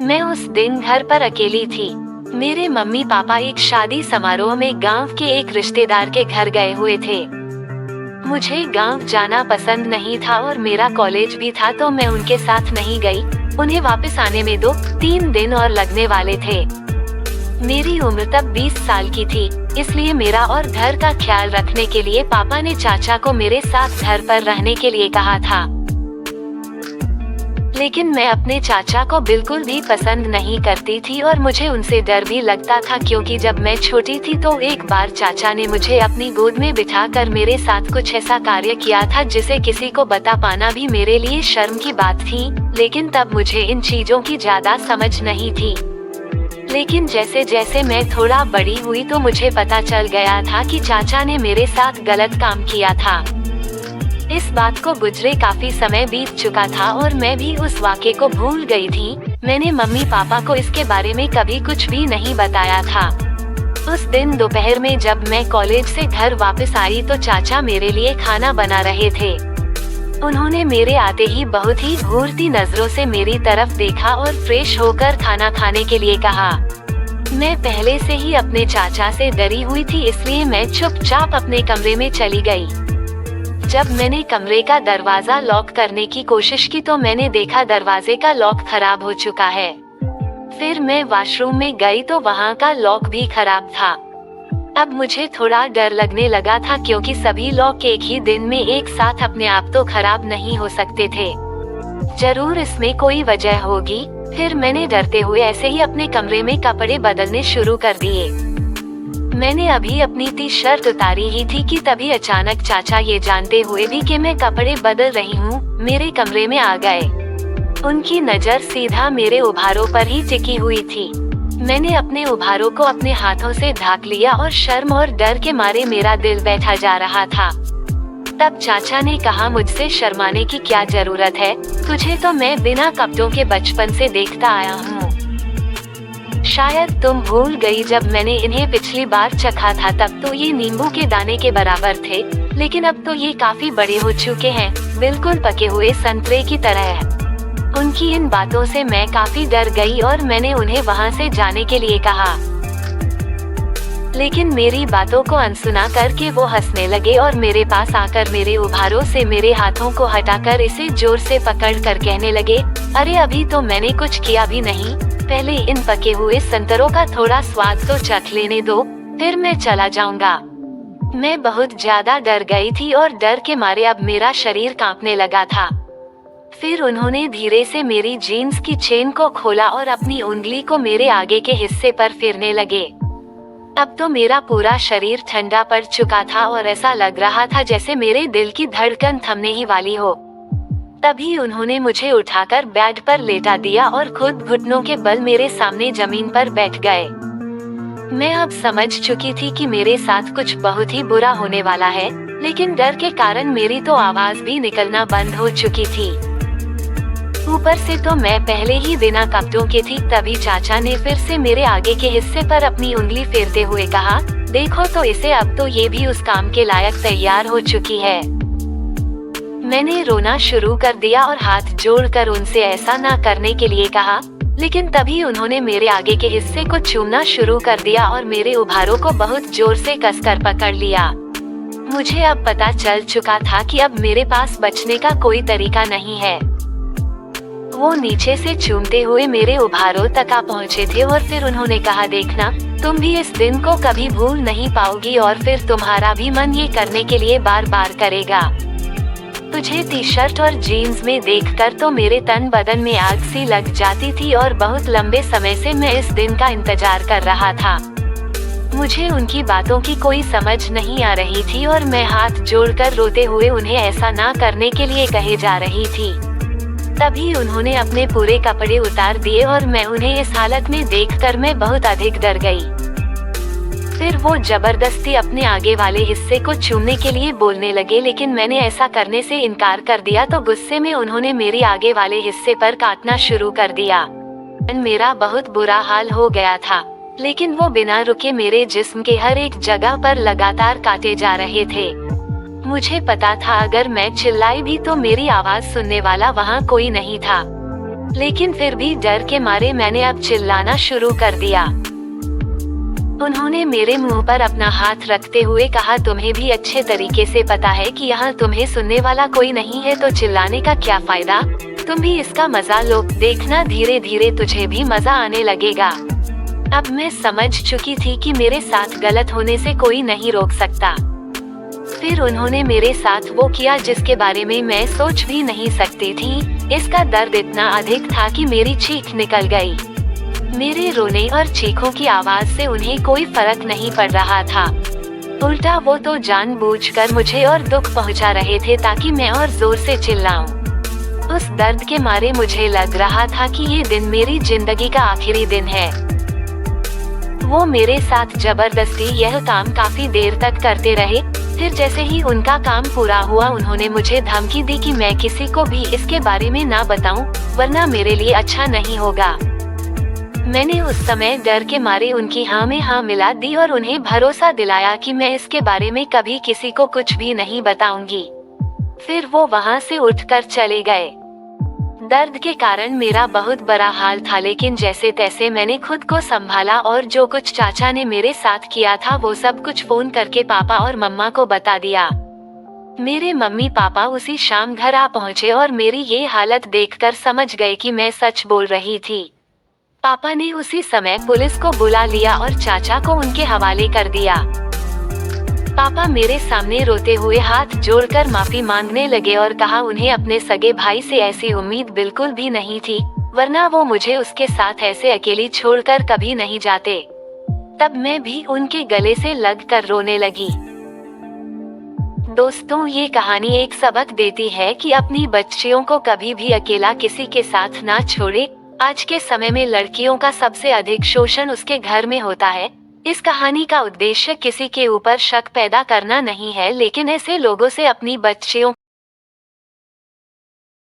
मैं उस दिन घर पर अकेली थी। मेरे मम्मी पापा एक शादी समारोह में गांव के एक रिश्तेदार के घर गए हुए थे। मुझे गांव जाना पसंद नहीं था और मेरा कॉलेज भी था, तो मैं उनके साथ नहीं गई। उन्हें वापस आने में 2-3 दिन और लगने वाले थे। मेरी उम्र तब 20 साल की थी, इसलिए मेरा और घर का ख्याल रखने के लिए पापा ने चाचा को मेरे साथ घर पर रहने के लिए कहा था। लेकिन मैं अपने चाचा को बिल्कुल भी पसंद नहीं करती थी और मुझे उनसे डर भी लगता था, क्योंकि जब मैं छोटी थी तो एक बार चाचा ने मुझे अपनी गोद में बिठाकर मेरे साथ कुछ ऐसा कार्य किया था जिसे किसी को बता पाना भी मेरे लिए शर्म की बात थी। लेकिन तब मुझे इन चीजों की ज्यादा समझ नहीं थी। लेकिन जैसे जैसे मैं थोड़ा बड़ी हुई तो मुझे पता चल गया था कि चाचा ने मेरे साथ गलत काम किया था। इस बात को गुजरे काफी समय बीत चुका था और मैं भी उस वाक़े को भूल गई थी। मैंने मम्मी पापा को इसके बारे में कभी कुछ भी नहीं बताया था। उस दिन दोपहर में जब मैं कॉलेज से घर वापस आई तो चाचा मेरे लिए खाना बना रहे थे। उन्होंने मेरे आते ही बहुत ही घूरती नजरों से मेरी तरफ देखा और फ्रेश होकर खाना खाने के लिए कहा। मैं पहले से ही अपने चाचा से डरी हुई थी, इसलिए मैं चुपचाप अपने कमरे में चली गई। जब मैंने कमरे का दरवाजा लॉक करने की कोशिश की तो मैंने देखा दरवाजे का लॉक खराब हो चुका है। फिर मैं वॉशरूम में गई तो वहाँ का लॉक भी खराब था। अब मुझे थोड़ा डर लगने लगा था, क्योंकि सभी लॉक एक ही दिन में एक साथ अपने आप तो खराब नहीं हो सकते थे। जरूर इसमें कोई वजह होगी। फिर मैंने डरते हुए ऐसे ही अपने कमरे में कपड़े बदलने शुरू कर दिए। मैंने अभी अपनी टी-शर्ट उतारी ही थी कि तभी अचानक चाचा ये जानते हुए भी कि मैं कपड़े बदल रही हूँ, मेरे कमरे में आ गए। उनकी नजर सीधा मेरे उभारों पर ही टिकी हुई थी। मैंने अपने उभारों को अपने हाथों से ढाक लिया और शर्म और डर के मारे मेरा दिल बैठा जा रहा था। तब चाचा ने कहा, मुझसे शर्माने की क्या जरूरत है, तुझे तो मैं बिना कपड़ों के बचपन से देखता आया हूँ। शायद तुम भूल गई, जब मैंने इन्हें पिछली बार चखा था तब तो ये नींबू के दाने के बराबर थे, लेकिन अब तो ये काफी बड़े हो चुके हैं, बिल्कुल पके हुए संतरे की तरह। उनकी इन बातों से मैं काफी डर गई और मैंने उन्हें वहाँ से जाने के लिए कहा। लेकिन मेरी बातों को अनसुना करके वो हंसने लगे और मेरे पास आकर मेरे उभारों से मेरे हाथों को हटाकर इसे जोर से पकड़कर कहने लगे, अरे अभी तो मैंने कुछ किया भी नहीं, पहले इन पके हुए संतरों का थोड़ा स्वाद तो चख लेने दो, फिर मैं चला जाऊंगा। मैं बहुत ज्यादा डर गई थी और डर के मारे अब मेरा शरीर कांपने लगा था। फिर उन्होंने धीरे से मेरी जीन्स की चेन को खोला और अपनी उंगली को मेरे आगे के हिस्से पर फेरने लगे। अब तो मेरा पूरा शरीर ठंडा पड़ चुका था और ऐसा लग रहा था जैसे मेरे दिल की धड़कन थमने ही वाली हो। तभी उन्होंने मुझे उठाकर बेड पर लेटा दिया और खुद घुटनों के बल मेरे सामने जमीन पर बैठ गए। मैं अब समझ चुकी थी कि मेरे साथ कुछ बहुत ही बुरा होने वाला है, लेकिन डर के कारण मेरी तो आवाज भी निकलना बंद हो चुकी थी। ऊपर से तो मैं पहले ही बिना कपड़ों के थी। तभी चाचा ने फिर से मेरे आगे के हिस्से पर अपनी उंगली फेरते हुए कहा, देखो तो इसे, अब तो ये भी उस काम के लायक तैयार हो चुकी है। मैंने रोना शुरू कर दिया और हाथ जोड़कर उनसे ऐसा ना करने के लिए कहा, लेकिन तभी उन्होंने मेरे आगे के हिस्से को चूमना शुरू कर दिया और मेरे उभारों को बहुत जोर से कसकर पकड़ लिया। मुझे अब पता चल चुका था कि अब मेरे पास बचने का कोई तरीका नहीं है। वो नीचे से चूमते हुए मेरे उभारों तक आ पहुँचे थे और फिर उन्होंने कहा, देखना, तुम भी इस दिन को कभी भूल नहीं पाओगी और फिर तुम्हारा भी मन ये करने के लिए बार बार करेगा। तुझे टी-शर्ट और जीन्स में देखकर तो मेरे तन बदन में आग सी लग जाती थी और बहुत लंबे समय से मैं इस दिन का इंतजार कर रहा था। मुझे उनकी बातों की कोई समझ नहीं आ रही थी और मैं हाथ जोड़कर रोते हुए उन्हें ऐसा ना करने के लिए कहे जा रही थी। तभी उन्होंने अपने पूरे कपड़े उतार दिए और मैं उन्हें इस हालत में देखकर मैं बहुत अधिक डर गई। फिर वो जबरदस्ती अपने आगे वाले हिस्से को चूमने के लिए बोलने लगे, लेकिन मैंने ऐसा करने से इनकार कर दिया तो गुस्से में उन्होंने मेरे आगे वाले हिस्से पर काटना शुरू कर दिया। मेरा बहुत बुरा हाल हो गया था, लेकिन वो बिना रुके मेरे जिस्म के हर एक जगह पर लगातार काटे जा रहे थे। मुझे पता था अगर मैं चिल्लाई भी तो मेरी आवाज सुनने वाला वहाँ कोई नहीं था। लेकिन फिर भी डर के मारे मैंने अब चिल्लाना शुरू कर दिया। उन्होंने मेरे मुंह पर अपना हाथ रखते हुए कहा, तुम्हें भी अच्छे तरीके से पता है कि यहाँ तुम्हें सुनने वाला कोई नहीं है, तो चिल्लाने का क्या फायदा। तुम भी इसका मजा लो, देखना धीरे धीरे तुझे भी मजा आने लगेगा। अब मैं समझ चुकी थी कि मेरे साथ गलत होने से कोई नहीं रोक सकता। फिर उन्होंने मेरे साथ वो किया जिसके बारे में मैं सोच भी नहीं सकती थी। इसका दर्द इतना अधिक था कि मेरी चीख निकल गई। मेरे रोने और चीखों की आवाज से उन्हें कोई फर्क नहीं पड़ रहा था। उल्टा वो तो जानबूझकर मुझे और दुख पहुंचा रहे थे ताकि मैं और जोर से चिल्लाऊं। उस दर्द के मारे मुझे लग रहा था कि ये दिन मेरी जिंदगी का आखिरी दिन है। वो मेरे साथ जबरदस्ती यह काम काफी देर तक करते रहे। फिर जैसे ही उनका काम पूरा हुआ, उन्होंने मुझे धमकी दी कि मैं किसी को भी इसके बारे में ना बताऊं, वरना मेरे लिए अच्छा नहीं होगा। मैंने उस समय डर के मारे उनकी हाँ में हाँ मिला दी और उन्हें भरोसा दिलाया कि मैं इसके बारे में कभी किसी को कुछ भी नहीं बताऊंगी। फिर वो वहाँ से उठकर चले गए। दर्द के कारण मेरा बहुत बुरा हाल था, लेकिन जैसे तैसे मैंने खुद को संभाला और जो कुछ चाचा ने मेरे साथ किया था वो सब कुछ फोन करके पापा और मम्मा को बता दिया। मेरे मम्मी पापा उसी शाम घर आ पहुँचे और मेरी ये हालत देखकर समझ गए कि मैं सच बोल रही थी। पापा ने उसी समय पुलिस को बुला लिया और चाचा को उनके हवाले कर दिया। पापा मेरे सामने रोते हुए हाथ जोड़कर माफी मांगने लगे और कहा उन्हें अपने सगे भाई से ऐसी उम्मीद बिल्कुल भी नहीं थी, वरना वो मुझे उसके साथ ऐसे अकेली छोड़कर कभी नहीं जाते। तब मैं भी उनके गले से लगकर रोने लगी। दोस्तों, ये कहानी एक सबक देती है कि अपनी बच्चियों को कभी भी अकेला किसी के साथ ना छोड़े। आज के समय में लड़कियों का सबसे अधिक शोषण उसके घर में होता है। इस कहानी का उद्देश्य किसी के ऊपर शक पैदा करना नहीं है, लेकिन ऐसे लोगों से अपनी बच्चियों